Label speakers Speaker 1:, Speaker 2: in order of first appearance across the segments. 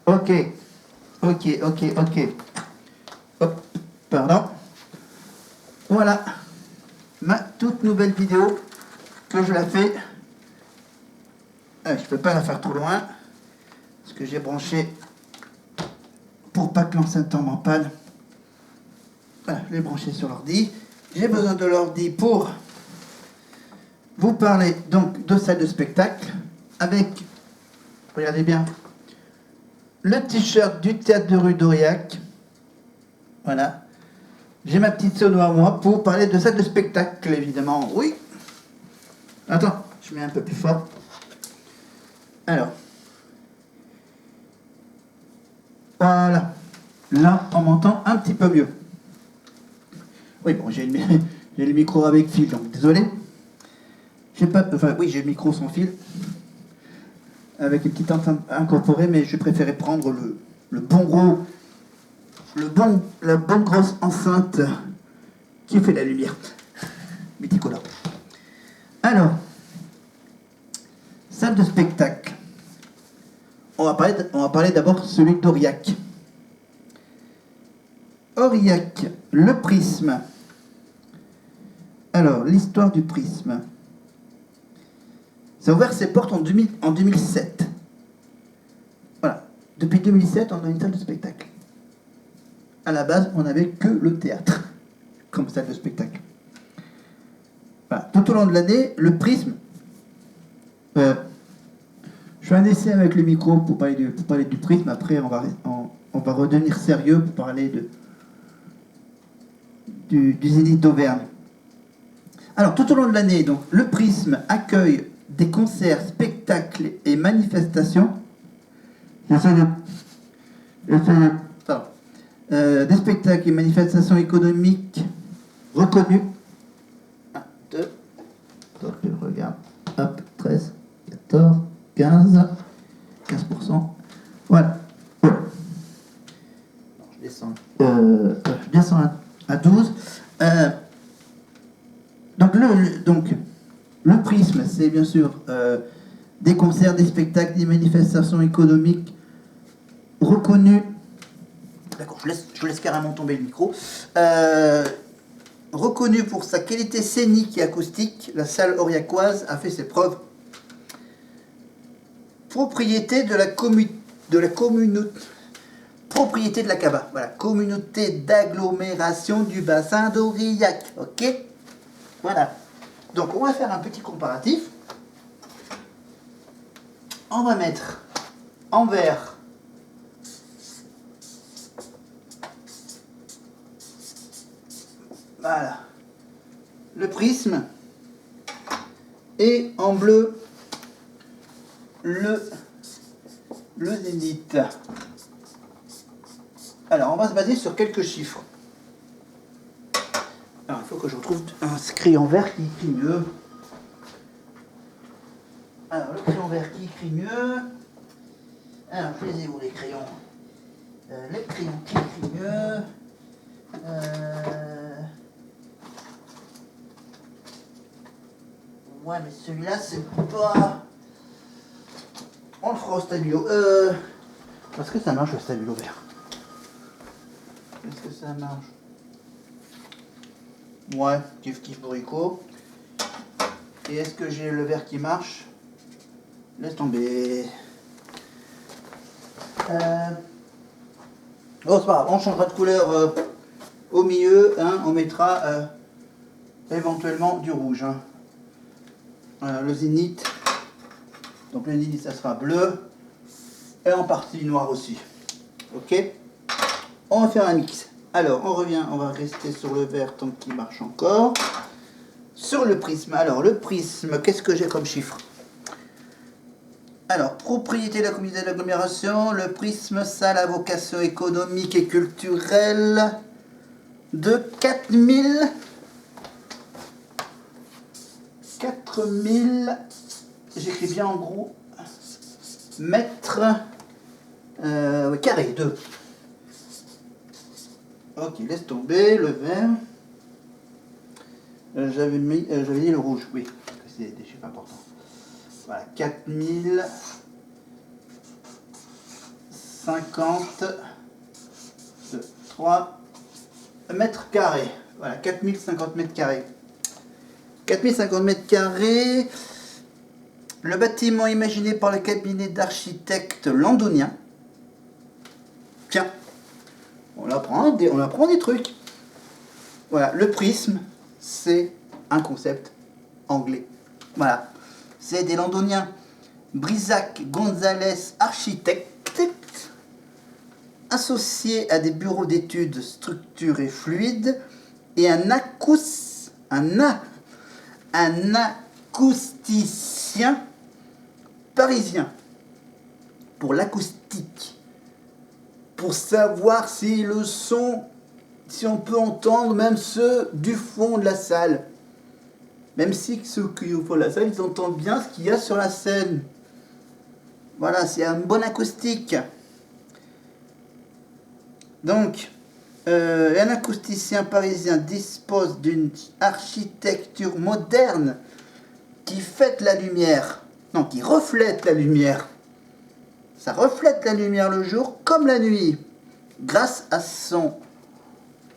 Speaker 1: Ok, ok. Hop, pardon. Voilà, ma toute nouvelle vidéo que je la fais. Je peux pas la faire trop loin parce que j'ai branché pour pas que l'enceinte tombe en panne. Voilà, je l'ai branché sur l'ordi. J'ai besoin de l'ordi pour vous parler donc de salle de spectacle avec, regardez bien, le t-shirt du théâtre de rue d'Aurillac. Voilà. J'ai ma petite sono à moi pour parler de salle de spectacle, évidemment. Oui. Attends, je mets un peu plus fort. Alors. Voilà. Là, on m'entend un petit peu mieux. Oui, bon, j'ai le micro avec fil, donc désolé. J'ai pas, enfin, oui, j'ai le micro sans fil, avec une petite enceinte incorporée, mais je préférais prendre le bon gros, la bonne grosse enceinte qui fait la lumière. Multicolore. Alors, salle de spectacle. On va parler d'abord celui d'Aurillac. Aurillac, le prisme. Alors, l'histoire du prisme. Ça a ouvert ses portes en 2007. Voilà. Depuis 2007, on a une salle de spectacle. À la base, on n'avait que le théâtre comme salle de spectacle. Voilà. Tout au long de l'année, le prisme. Je fais un essai avec le micro pour parler du prisme. Après, on va redevenir sérieux pour parler du Zénith d'Auvergne. Alors, tout au long de l'année, donc, le prisme accueille des concerts, spectacles et manifestations. Des spectacles et manifestations économiques reconnus. 1, 2, attends, je regarde. Hop, 13, 14, 15%. Voilà. Je descends à 12. Donc, le prisme, c'est bien sûr des concerts, des spectacles, des manifestations économiques reconnues. D'accord, je laisse carrément tomber le micro. Reconnue pour sa qualité scénique et acoustique, la salle aurillacoise a fait ses preuves. Propriété de la communauté. Propriété de la CABA, voilà, communauté d'agglomération du bassin d'Aurillac, ok. Voilà. Donc on va faire un petit comparatif. On va mettre en vert voilà le prisme et en bleu le Zénith. Alors on va se baser sur quelques chiffres. Alors il faut que je retrouve un crayon vert qui écrit mieux. Alors le crayon vert qui écrit mieux. Alors je les ai où les crayons les crayons qui écrit mieux. Ouais mais celui-là c'est pas. On le fera au stabilo. Est-ce que ça marche le stabilo vert? Est-ce que ça marche? Ouais, kiff bourricot. Et est-ce que j'ai le vert qui marche? Laisse tomber. Oh, c'est pas grave, on changera de couleur au milieu. Hein, on mettra éventuellement du rouge. Hein. Le Zénith. Donc le Zénith, ça sera bleu. Et en partie noir aussi. Ok? On va faire un mix. Alors, on revient, on va rester sur le vert tant qu'il marche encore. Sur le prisme. Alors, le prisme, qu'est-ce que j'ai comme chiffre? Alors, propriété de la communauté d'agglomération, le prisme, salle à vocation économique et culturelle de 4000, j'écris bien en gros, mètres carrés, 2. Ok, laisse tomber le vert. J'avais dit le rouge, oui, c'est des chiffres importants. Voilà, 4000 3 mètres carrés. Voilà, 4050 mètres carrés. 4050 mètres carrés. Le bâtiment imaginé par le cabinet d'architectes londonien. Tiens, on apprend des trucs. Voilà, le prisme, c'est un concept anglais. Voilà, c'est des londoniens. Brisac Gonzalez, architecte, associé à des bureaux d'études structures et fluides, et un acousticien parisien pour l'acoustique, pour savoir si le son, si on peut entendre même ceux du fond de la salle, même si ceux qui au fond de la salle, ils entendent bien ce qu'il y a sur la scène. Voilà, c'est un bon acoustique. Donc, un acousticien parisien dispose d'une architecture moderne qui fait la lumière. Non, qui reflète la lumière. Ça reflète la lumière le jour comme la nuit. Grâce à son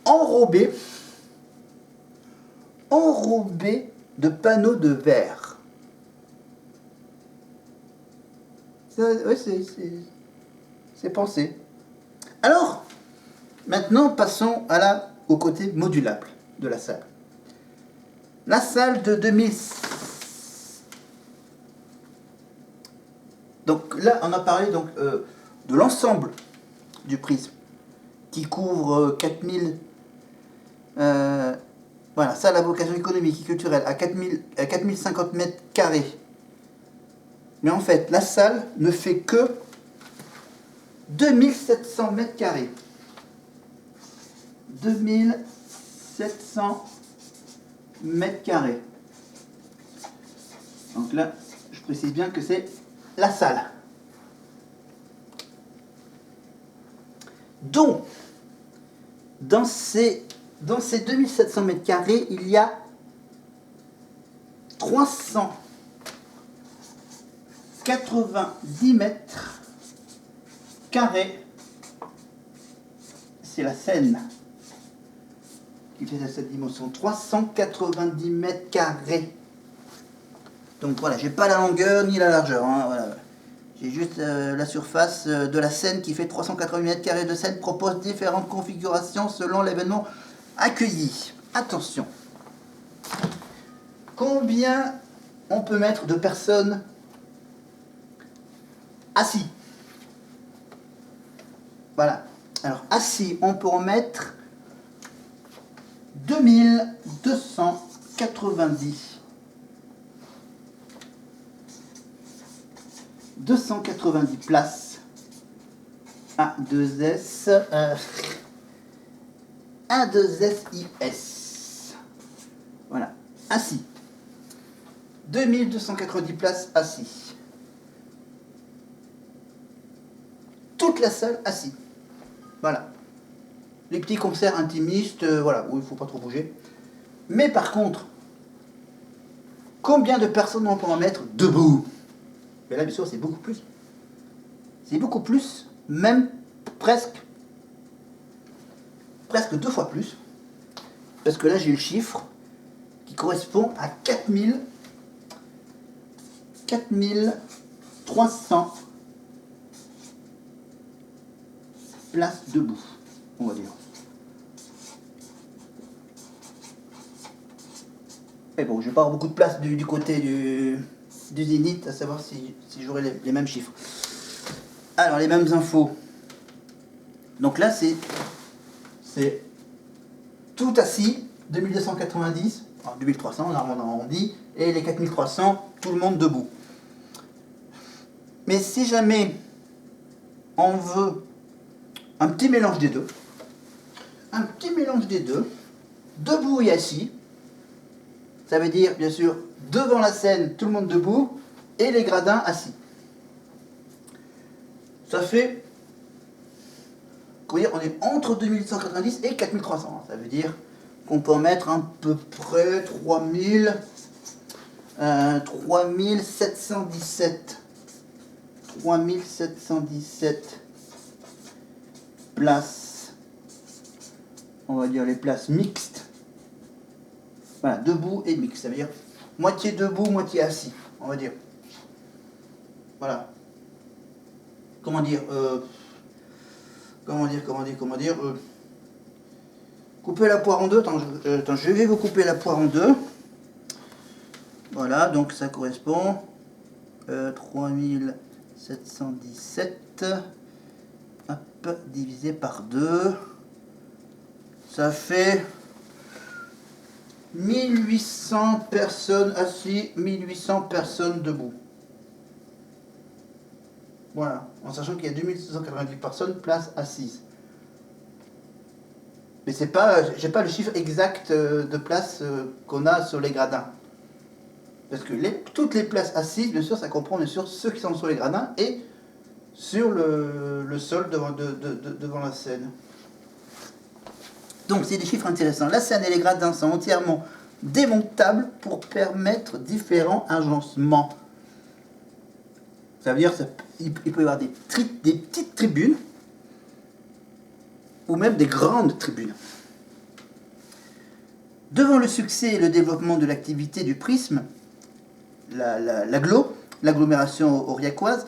Speaker 1: enrobé de panneaux de verre. Oui, c'est pensé. Alors, maintenant, passons au côté modulable de la salle. La salle de 2000. Donc là, on a parlé donc, de l'ensemble du prisme qui couvre 4000. Voilà, salle à vocation économique et culturelle à 4050 mètres carrés. Mais en fait, la salle ne fait que 2700 mètres carrés. 2700 mètres carrés. Donc là, je précise bien que c'est la salle. Donc, dans ces 2700 mètres carrés, il y a 390 mètres carrés. C'est la scène qui fait cette dimension. 390 mètres carrés. Donc voilà, j'ai pas la longueur ni la largeur. Hein, voilà. J'ai juste la surface de la scène qui fait 380 mètres carrés de scène, propose différentes configurations selon l'événement accueilli. Attention. Combien on peut mettre de personnes assis? Voilà. Alors assis, on peut en mettre 2290. 290 places. A2S. A2SIS. Voilà. Assis. 2290 places assis. Toute la salle assis. Voilà. Les petits concerts intimistes, voilà, où il ne faut pas trop bouger. Mais par contre, combien de personnes on peut en mettre debout? Mais là, bien sûr, c'est beaucoup plus. C'est beaucoup plus, même presque 2 fois plus. Parce que là, j'ai le chiffre qui correspond à 4300 places debout, on va dire. Mais bon, je vais pas avoir beaucoup de place du côté du Zénith, à savoir si j'aurai les mêmes chiffres. Alors, les mêmes infos. Donc là, c'est tout assis, 2290, alors 2300, on a arrondi, et les 4300, tout le monde debout. Mais si jamais on veut un petit mélange des deux, debout et assis, ça veut dire, bien sûr, devant la scène, tout le monde debout, et les gradins assis. Ça fait, on est entre 2190 et 4300. Ça veut dire qu'on peut en mettre à peu près 3717. 3717 places, on va dire les places mixtes. Voilà, debout et mixte, ça veut dire moitié debout, moitié assis, on va dire. Voilà. Comment dire, couper la poire en deux. Attends, je vais vous couper la poire en deux. Voilà, donc ça correspond 3717 hop, divisé par 2. Ça fait 1800 personnes assises, 1800 personnes debout. Voilà, en sachant qu'il y a 2690 personnes places assises. Mais c'est pas, j'ai pas le chiffre exact de places qu'on a sur les gradins. Parce que toutes les places assises, bien sûr, ça comprend bien sûr ceux qui sont sur les gradins et sur le sol devant la scène. Donc c'est des chiffres intéressants. La scène et les gradins sont entièrement démontables pour permettre différents agencements. Ça veut dire qu'il peut y avoir des petites tribunes ou même des grandes tribunes. Devant le succès et le développement de l'activité du prisme, l'agglomération aurillacoise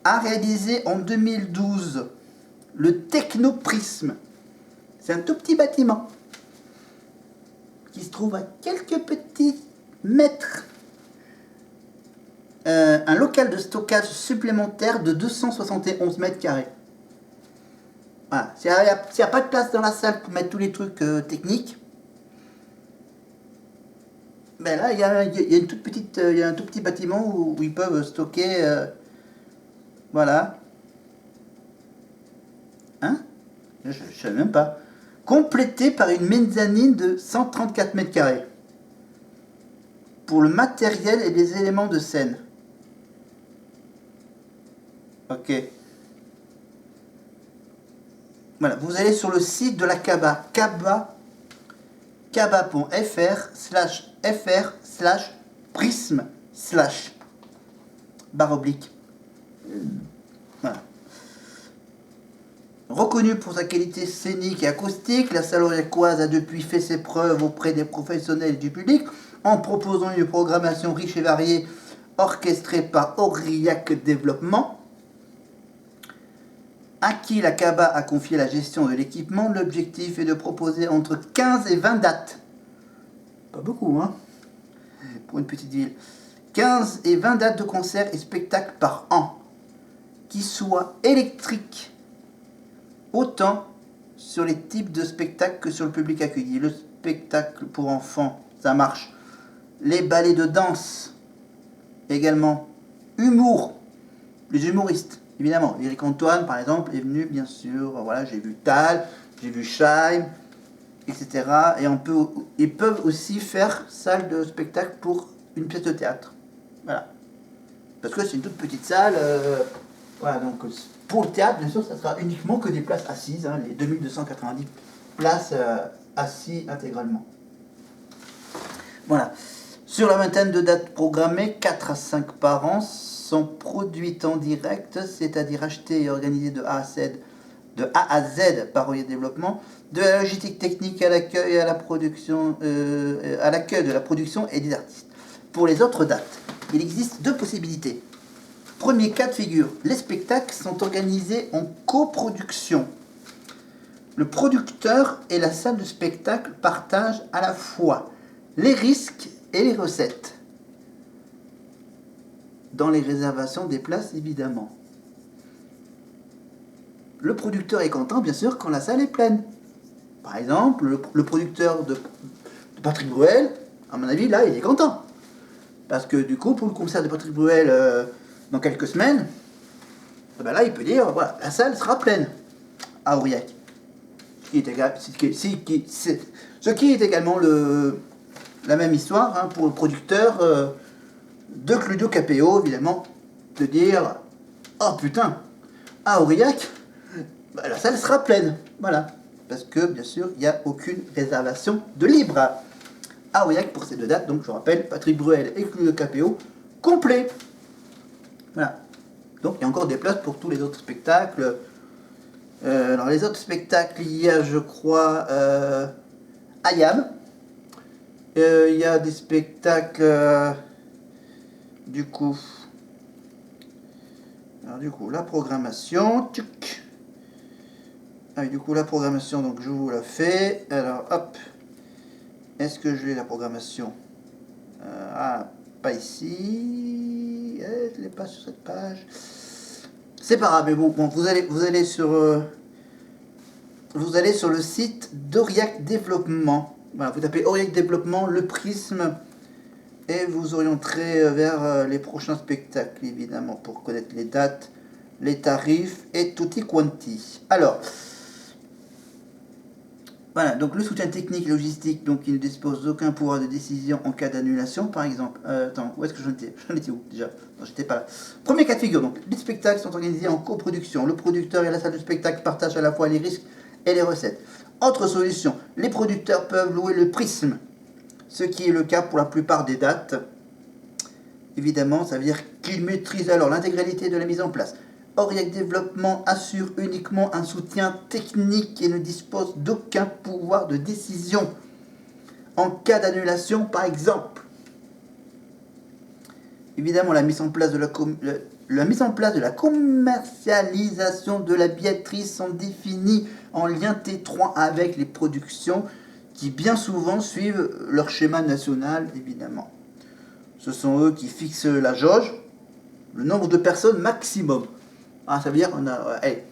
Speaker 1: a réalisé en 2012 le Technoprisme. C'est un tout petit bâtiment qui se trouve à quelques petits mètres. Un local de stockage supplémentaire de 271 mètres carrés. Voilà. S'il n'y a pas de place dans la salle pour mettre tous les trucs techniques, ben là il y a une toute petite, il y a un tout petit bâtiment où ils peuvent stocker. Voilà. Hein? Je ne sais même pas. Complété par une mezzanine de 134 mètres carrés pour le matériel et les éléments de scène. Ok. Voilà, vous allez sur le site de la CABA, caba.fr/prisme/ barre oblique. Voilà. Reconnue pour sa qualité scénique et acoustique, la salle aurillacoise a depuis fait ses preuves auprès des professionnels et du public en proposant une programmation riche et variée orchestrée par Aurillac Développement, à qui la CABA a confié la gestion de l'équipement. L'objectif est de proposer entre 15 et 20 dates. Pas beaucoup, hein, pour une petite ville. 15 et 20 dates de concerts et spectacles par an, qui soient électriques, autant sur les types de spectacles que sur le public accueilli. Le spectacle pour enfants, ça marche. Les ballets de danse, également. Humour, les humoristes. Évidemment, Eric Antoine, par exemple, est venu, bien sûr. Voilà, j'ai vu Tal, j'ai vu Scheim, etc. Et ils peuvent aussi faire salle de spectacle pour une pièce de théâtre. Voilà. Parce que c'est une toute petite salle. Voilà, donc pour le théâtre, bien sûr, ça sera uniquement que des places assises. Hein, les 2290 places assises intégralement. Voilà. Sur la vingtaine de dates programmées, 4 à 5 par an sont produites en direct, c'est-à-dire achetées et organisées de A à Z par Aurillac Développement, de la logistique technique à l'accueil et à la production, à l'accueil de la production et des artistes. Pour les autres dates, il existe deux possibilités. Premier cas de figure, les spectacles sont organisés en coproduction. Le producteur et la salle de spectacle partagent à la fois les risques et les recettes. Dans les réservations des places, évidemment. Le producteur est content, bien sûr, quand la salle est pleine. Par exemple, le producteur de Patrick Bruel, à mon avis, là, il est content. Parce que du coup, pour le concert de Patrick Bruel dans quelques semaines, ben là, il peut dire, voilà, la salle sera pleine à Aurillac. Ce qui est également la même histoire, hein, pour le producteur de Claudio Capéo, évidemment, de dire, oh putain, à Aurillac, bah, la salle sera pleine. Voilà. Parce que, bien sûr, il n'y a aucune réservation de libre à Aurillac pour ces deux dates. Donc, je rappelle, Patrick Bruel et Claudio Capéo, complet. Voilà. Donc, il y a encore des places pour tous les autres spectacles. Alors les autres spectacles, il y a, je crois, Ayam. Il y a des spectacles, du coup. Alors du coup, la programmation, tchouk. Ah oui, du coup, la programmation, donc je vous la fais. Alors, hop. Est-ce que j'ai la programmation? Ah, pas ici. Je l'ai pas sur cette page. C'est pas grave, mais bon, vous allez sur le site d'Aurillac Développement. Voilà, vous tapez Aurillac Développement, le prisme, et vous orienterez vers les prochains spectacles, évidemment, pour connaître les dates, les tarifs et tutti quanti. Alors, voilà, donc le soutien technique et logistique, donc il ne dispose d'aucun pouvoir de décision en cas d'annulation, par exemple. Attends, où est-ce que j'en étais? J'en étais où déjà? Non, j'étais pas là. Premier cas de figure, donc les spectacles sont organisés en coproduction. Le producteur et la salle de spectacle partagent à la fois les risques et les recettes. Autre solution, les producteurs peuvent louer le prisme, ce qui est le cas pour la plupart des dates. Évidemment, ça veut dire qu'ils maîtrisent alors l'intégralité de la mise en place. Aurillac Développement assure uniquement un soutien technique et ne dispose d'aucun pouvoir de décision en cas d'annulation, par exemple. Évidemment, la mise en place de la commercialisation de la billetterie sont définies en lien étroit avec les productions qui bien souvent suivent leur schéma national, évidemment. Ce sont eux qui fixent la jauge, le nombre de personnes maximum. Ah, ça veut dire qu'on a. Allez,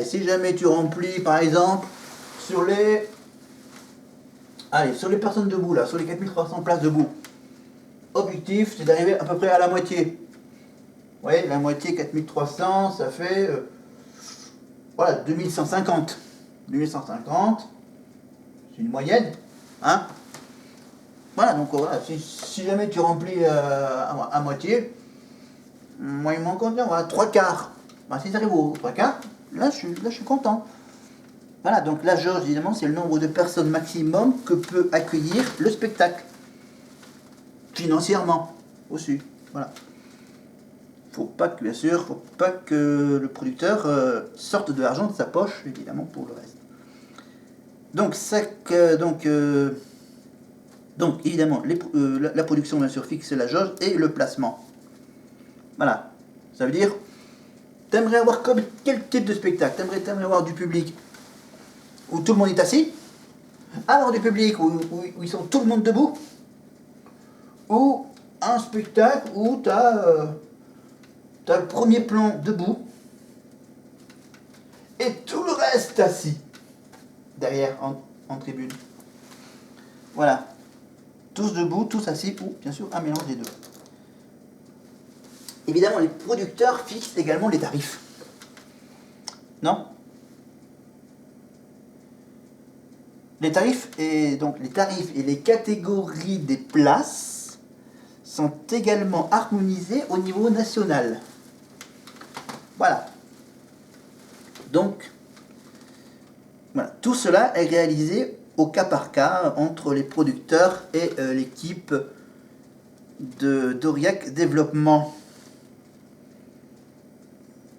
Speaker 1: si jamais tu remplis, par exemple, sur les personnes debout, là, sur les 4300 places debout, objectif, c'est d'arriver à peu près à la moitié. Vous voyez, la moitié, 4300, ça fait. Voilà, 2150. 2150, c'est une moyenne. Hein? Voilà, donc voilà, si jamais tu remplis à moitié, moi il manque combien? Voilà, 3 quarts. Bah, si tu arrives aux 3 quarts, là je suis content. Voilà, donc la jauge, évidemment, c'est le nombre de personnes maximum que peut accueillir le spectacle. Financièrement, aussi. Voilà. Bien sûr, faut pas que le producteur sorte de l'argent de sa poche, évidemment, pour le reste. Donc évidemment, la production, bien sûr, fixe la jauge et le placement. Voilà. Ça veut dire, t'aimerais avoir quel type de spectacle? T'aimerais avoir du public où tout le monde est assis, avoir du public où ils sont tout le monde debout, ou un spectacle où t'as le premier plan debout et tout le reste assis derrière en tribune. Voilà. Tous debout, tous assis, ou bien sûr un mélange des deux. Évidemment, les producteurs fixent également les tarifs. Non? Les tarifs et les catégories des places sont également harmonisés au niveau national. Voilà. Donc, voilà, tout cela est réalisé au cas par cas entre les producteurs et l'équipe d'Aurillac Développement.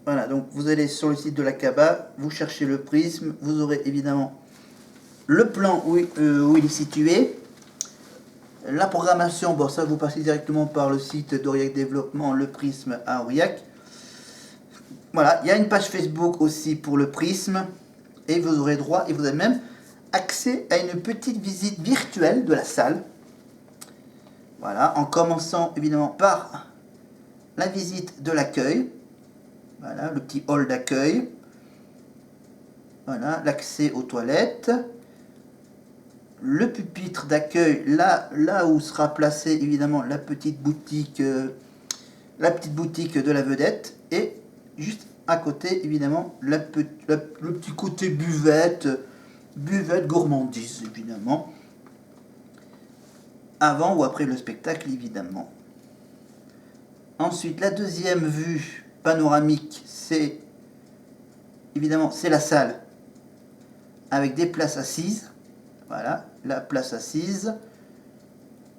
Speaker 1: Voilà, donc vous allez sur le site de la CABA, vous cherchez le prisme, vous aurez évidemment le plan où il est situé, la programmation, bon ça vous passez directement par le site d'Aurillac Développement, le prisme à Aurillac. Voilà, il y a une page Facebook aussi pour le prisme, et vous aurez droit, et vous avez même accès à une petite visite virtuelle de la salle. Voilà, en commençant évidemment par la visite de l'accueil. Voilà, le petit hall d'accueil. Voilà, l'accès aux toilettes. Le pupitre d'accueil, là où sera placée évidemment la petite boutique de la vedette. Et juste à côté, évidemment, le petit côté buvette gourmandise, évidemment. Avant ou après le spectacle, évidemment. Ensuite, la deuxième vue panoramique, c'est la salle avec des places assises. Voilà, la place assise.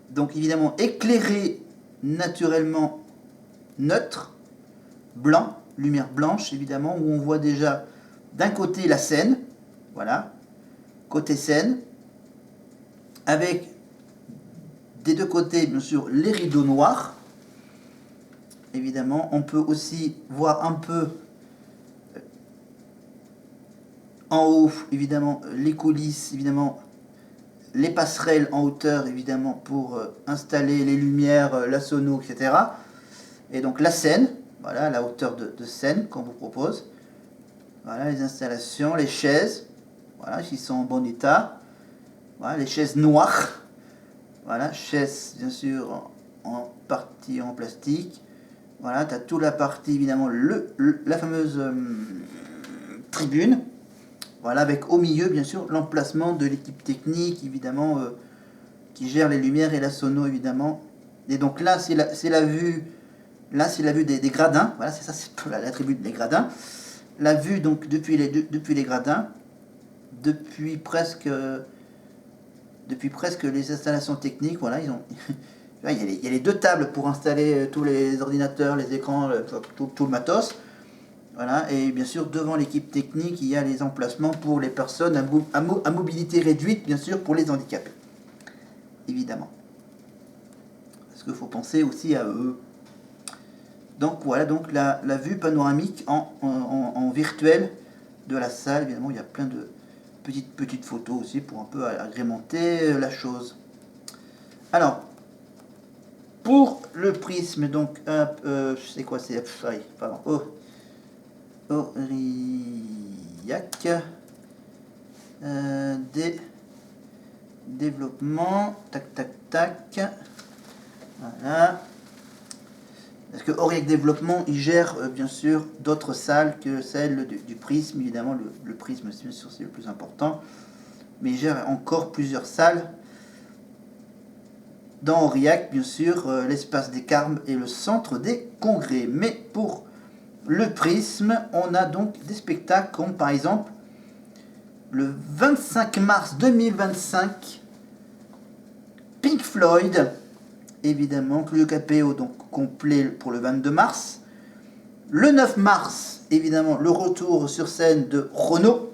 Speaker 1: Donc évidemment éclairée naturellement neutre, blanc, lumière blanche évidemment, où on voit déjà d'un côté la Seine, voilà, côté Seine, avec des deux côtés, bien sûr, les rideaux noirs. Évidemment, on peut aussi voir un peu en haut, évidemment, les coulisses, évidemment, les passerelles en hauteur, évidemment, pour installer les lumières, la sono, etc. Et donc la scène, voilà, la hauteur de scène qu'on vous propose. Voilà, les installations, les chaises, voilà, qui sont en bon état. Voilà, les chaises noires. Voilà, chaises, bien sûr, en partie en plastique. Voilà, tu as toute la partie, évidemment, la fameuse tribune. Voilà, avec au milieu, bien sûr, l'emplacement de l'équipe technique, évidemment, qui gère les lumières et la sono, évidemment. Et donc là, c'est la vue, là, c'est la vue des gradins. Voilà, c'est ça, c'est la tribune des gradins. La vue, donc, depuis les gradins, depuis presque les installations techniques, voilà, ils ont... il y a les deux tables pour installer tous les ordinateurs, les écrans, tout le matos. Voilà, et bien sûr, devant l'équipe technique, il y a les emplacements pour les personnes à mobilité réduite, bien sûr, pour les handicapés. Évidemment. Parce qu'il faut penser aussi à eux. Donc voilà, donc la vue panoramique en virtuel de la salle. Évidemment, il y a plein de petites photos aussi pour un peu agrémenter la chose. Alors, pour le prisme, donc, c'est quoi, c'est... pardon, Aurillac, des développements, tac, voilà. Parce que Aurillac Développement, il gère bien sûr d'autres salles que celle du prisme, évidemment le prisme bien sûr c'est le plus important, mais il gère encore plusieurs salles. Dans Aurillac, bien sûr, l'espace des Carmes et le centre des congrès. Mais pour le prisme, on a donc des spectacles comme par exemple le 25 mars 2025, Pink Floyd, évidemment, Claudio Capéo, donc complet pour le 22 mars. Le 9 mars, évidemment, le retour sur scène de Renaud.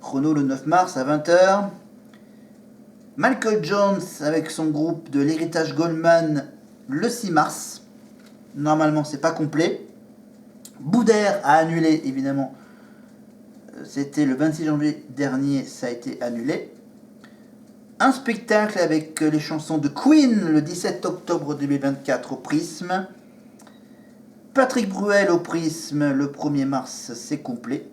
Speaker 1: Renaud le 9 mars à 20h. Michael Jones avec son groupe de l'héritage Goldman le 6 mars. Normalement, c'est pas complet. Boudère a annulé, évidemment. C'était le 26 janvier dernier, ça a été annulé. Un spectacle avec les chansons de Queen le 17 octobre 2024 au Prisme. Patrick Bruel au Prisme le 1er mars, c'est complet.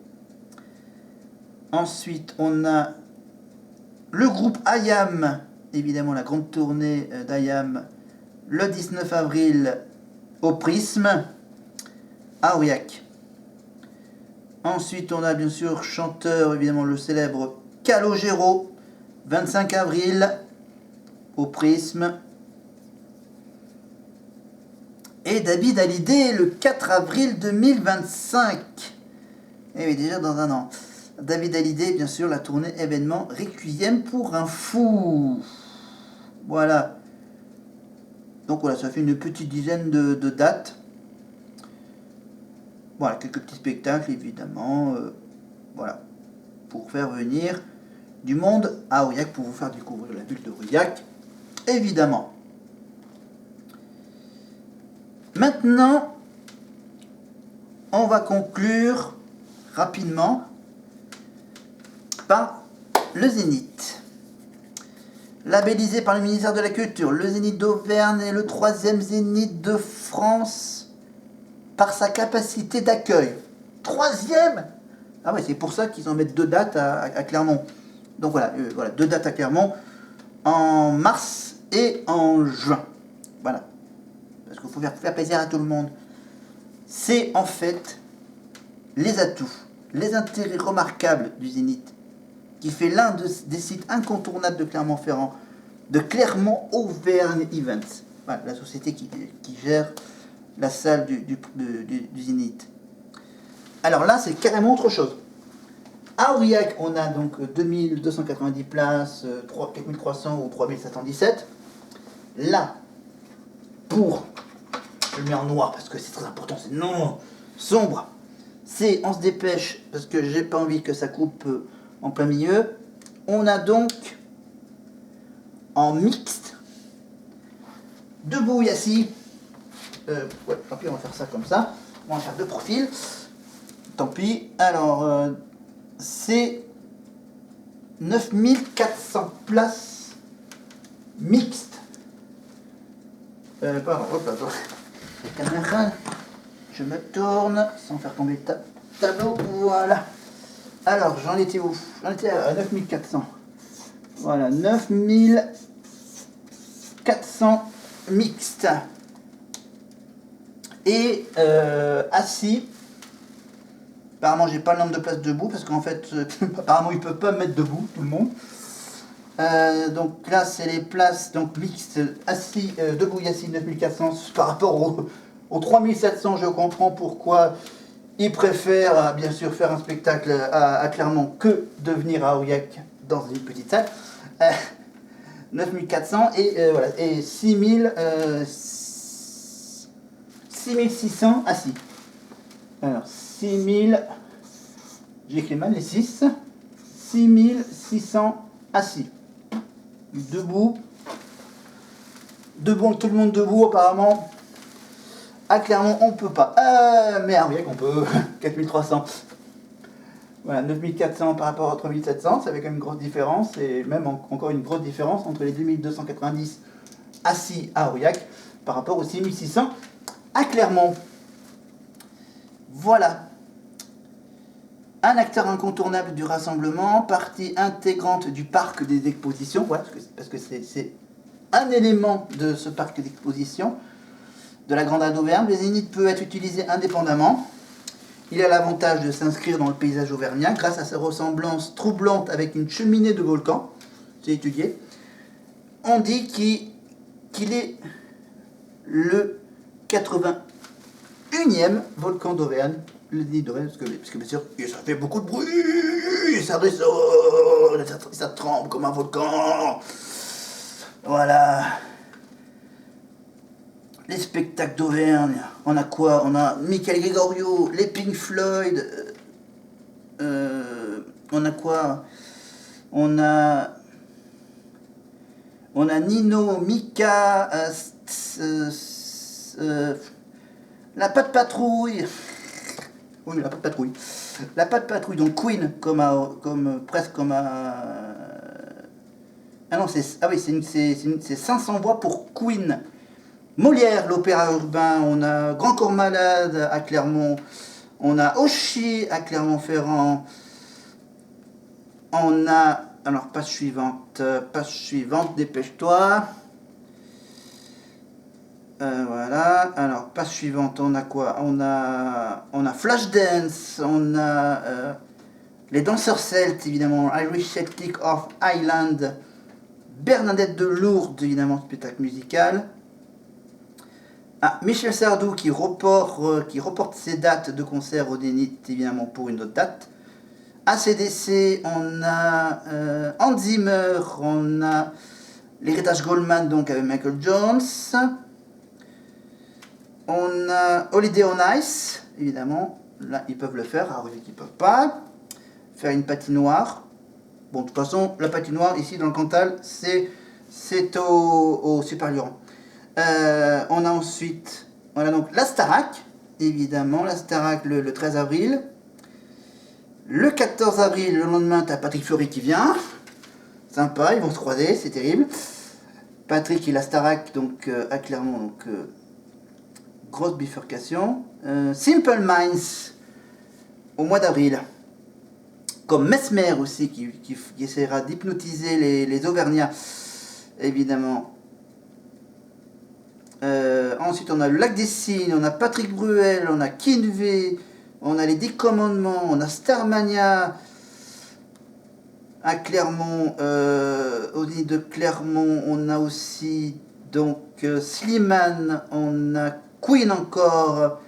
Speaker 1: Ensuite, on a le groupe IAM, évidemment la grande tournée d'IAM, le 19 avril au Prisme, à Aurillac. Ensuite, on a bien sûr chanteur, évidemment le célèbre Calogero, 25 avril au Prisme. Et David Hallyday le 4 avril 2025. Et oui, déjà dans un an. David Hallyday, bien sûr, la tournée événement Requiem pour un fou. Voilà. Donc voilà, ça fait une petite dizaine de dates. Voilà, quelques petits spectacles, évidemment. Voilà. Pour faire venir du monde à Aurillac, pour vous faire découvrir la ville d'Aurillac, évidemment. Maintenant, on va conclure rapidement par le Zénith. Labellisé par le ministère de la Culture, le Zénith d'Auvergne est le 3e Zénith de France par sa capacité d'accueil. 3e. Ah ouais, c'est pour ça qu'ils en mettent 2 dates à Clermont. Donc voilà, 2 dates à Clermont, en mars et en juin. Voilà. Parce qu'il faut faire plaisir à tout le monde. C'est en fait les atouts, les intérêts remarquables du Zénith, qui fait l'un des sites incontournables de Clermont-Ferrand, de Clermont Auvergne Events. Voilà, la société qui gère la salle du Zénith. Alors là, c'est carrément autre chose. À Aurillac, on a donc 2290 places, 4300 ou 3717. Là, je le mets en noir parce que c'est très important, c'est non sombre. c'est on se dépêche parce que j'ai pas envie que ça coupe en plein milieu. On a donc en mixte, debout et assis. Ouais, tant pis, on va faire ça comme ça. On va faire deux profils. Tant pis. Alors, c'est 9400 places mixtes. Pardon, hop, attends. La caméra, je me tourne sans faire tomber le tableau. Voilà. Alors, j'en étais où? J'en étais à 9400. Voilà, 9400 mixtes. Et assis. Apparemment, j'ai pas le nombre de places debout parce qu'en fait, apparemment, ils peuvent pas me mettre debout, tout le monde. Donc là, c'est les places donc mixtes, assis, debout et assis 9400 par rapport aux 3700. Je comprends pourquoi ils préfèrent bien sûr faire un spectacle à Clermont que de venir à Aurillac dans une petite salle. 9400 et voilà, et 6600 assis. Alors 6000, j'ai écrit mal les 6, 6600 assis. Debout, tout le monde debout apparemment. À Clermont on peut pas, mais à Aurillac on peut. 4300. Voilà, 9400 par rapport à 3700, ça fait quand même une grosse différence, et même encore une grosse différence entre les 2290 assis à Aurillac par rapport aux 6600 à Clermont. Voilà. Un acteur incontournable du rassemblement, partie intégrante du parc des expositions, voilà, parce que c'est un élément de ce parc d'expositions de la Grande Auvergne. Le Zénith peut être utilisé indépendamment. Il a l'avantage de s'inscrire dans le paysage auvergnat grâce à sa ressemblance troublante avec une cheminée de volcan. C'est étudié. On dit qu'il est le 81e volcan d'Auvergne. Le Zénith d'Auvergne, parce que bien sûr, ça fait beaucoup de bruit, ça ressort, ça tremble comme un volcan. Voilà. Les spectacles d'Auvergne, on a quoi? On a Michael Gregorio, les Pink Floyd, on a quoi? On a Nino, Mika, la Patte Patrouille. Oui, la Patte Patrouille. La Patte Patrouille, donc Queen, presque comme à... Ah non, c'est 500 voix pour Queen. Molière, l'opéra urbain, on a Grand Corps Malade à Clermont, on a Auchy à Clermont-Ferrand, on a, alors page suivante, dépêche-toi. Voilà, alors page suivante, on a quoi? On a Flashdance, on a les danseurs celtes, évidemment, Irish Celtic of Highland, Bernadette de Lourdes, évidemment, spectacle musical. Ah, Michel Sardou qui reporte ses dates de concert au Zénith, évidemment, pour une autre date. AC/DC, on a Hans Zimmer, on a l'héritage Goldman, donc avec Michael Jones. On a Holiday on Ice, évidemment. Là, ils peuvent le faire, à Aurillac, ils ne peuvent pas. Faire une patinoire. Bon, de toute façon, la patinoire, ici, dans le Cantal, c'est au Super Lyon. On a ensuite, voilà donc la Starac, évidemment, la Starac le 13 avril. Le 14 avril, le lendemain, t'as Patrick Fiori qui vient. Sympa, ils vont se croiser, c'est terrible. Patrick et la Starac, donc à Clermont, donc grosse bifurcation. Simple Minds, au mois d'avril. Comme Mesmer aussi, qui essaiera d'hypnotiser les Auvergnats, évidemment. Ensuite, on a le Lac des Cygnes, on a Patrick Bruel, on a Kinvey, on a les 10 Commandements, on a Starmania à Clermont, au lit de Clermont, on a aussi donc Slimane, on a Queen encore,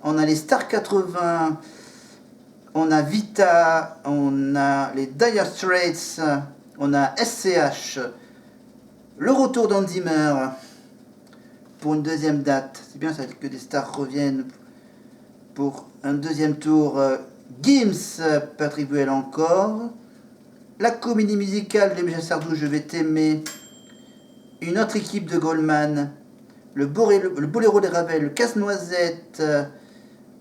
Speaker 1: on a les Star 80, on a Vita, on a les Dire Straits, on a SCH, le retour d'Hans Zimmer pour une deuxième date. C'est bien ça que des stars reviennent pour un deuxième tour Gims, Patrick Bruel encore. La comédie musicale de Michel Sardou, Je vais t'aimer. Une autre équipe de Goldman. Le Boléro des Ravel, le Casse-Noisette,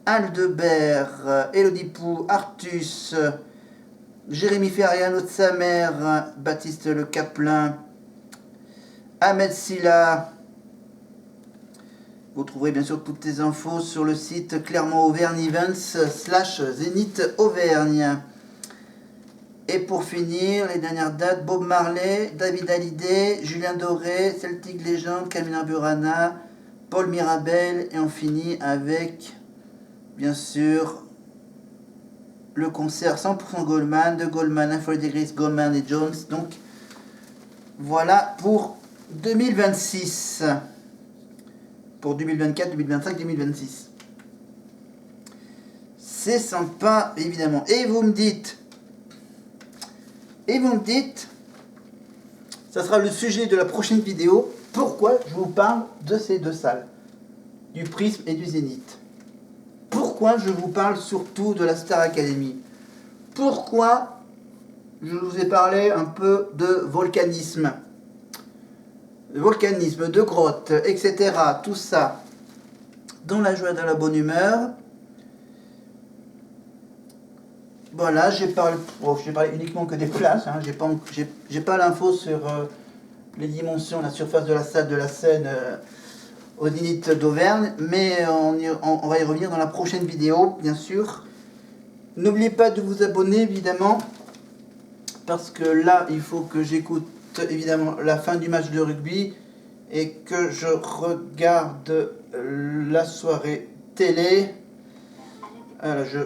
Speaker 1: Aldebert, Élodie Pou, Artus, Jérémy Ferriano de sa mère, Baptiste Le Caplin, Ahmed Silla. Vous trouverez bien sûr toutes les infos sur le site Clermont Auvergne Events / Zénith Auvergne. Et pour finir, les dernières dates, Bob Marley, David Hallyday, Julien Doré, Celtic Legend, Camilla Burana, Paul Mirabel, et on finit avec, bien sûr, le concert 100% Goldman, de Goldman, Info Degrees, Goldman et Jones. Donc, voilà pour 2026. Pour 2024, 2025, 2026. C'est sympa, évidemment. Et vous me dites, ça sera le sujet de la prochaine vidéo, pourquoi je vous parle de ces deux salles, du Prisme et du Zénith. Pourquoi je vous parle surtout de la Star Academy. Pourquoi je vous ai parlé un peu de volcanisme, de grottes, etc. Tout ça, dans la joie et dans la bonne humeur. Voilà, j'ai parlé uniquement que des places. Hein. J'ai pas l'info sur les dimensions, la surface de la salle de la scène au Zénith d'Auvergne, mais on va y revenir dans la prochaine vidéo, bien sûr. N'oubliez pas de vous abonner, évidemment, parce que là, il faut que j'écoute évidemment la fin du match de rugby et que je regarde la soirée télé. Alors,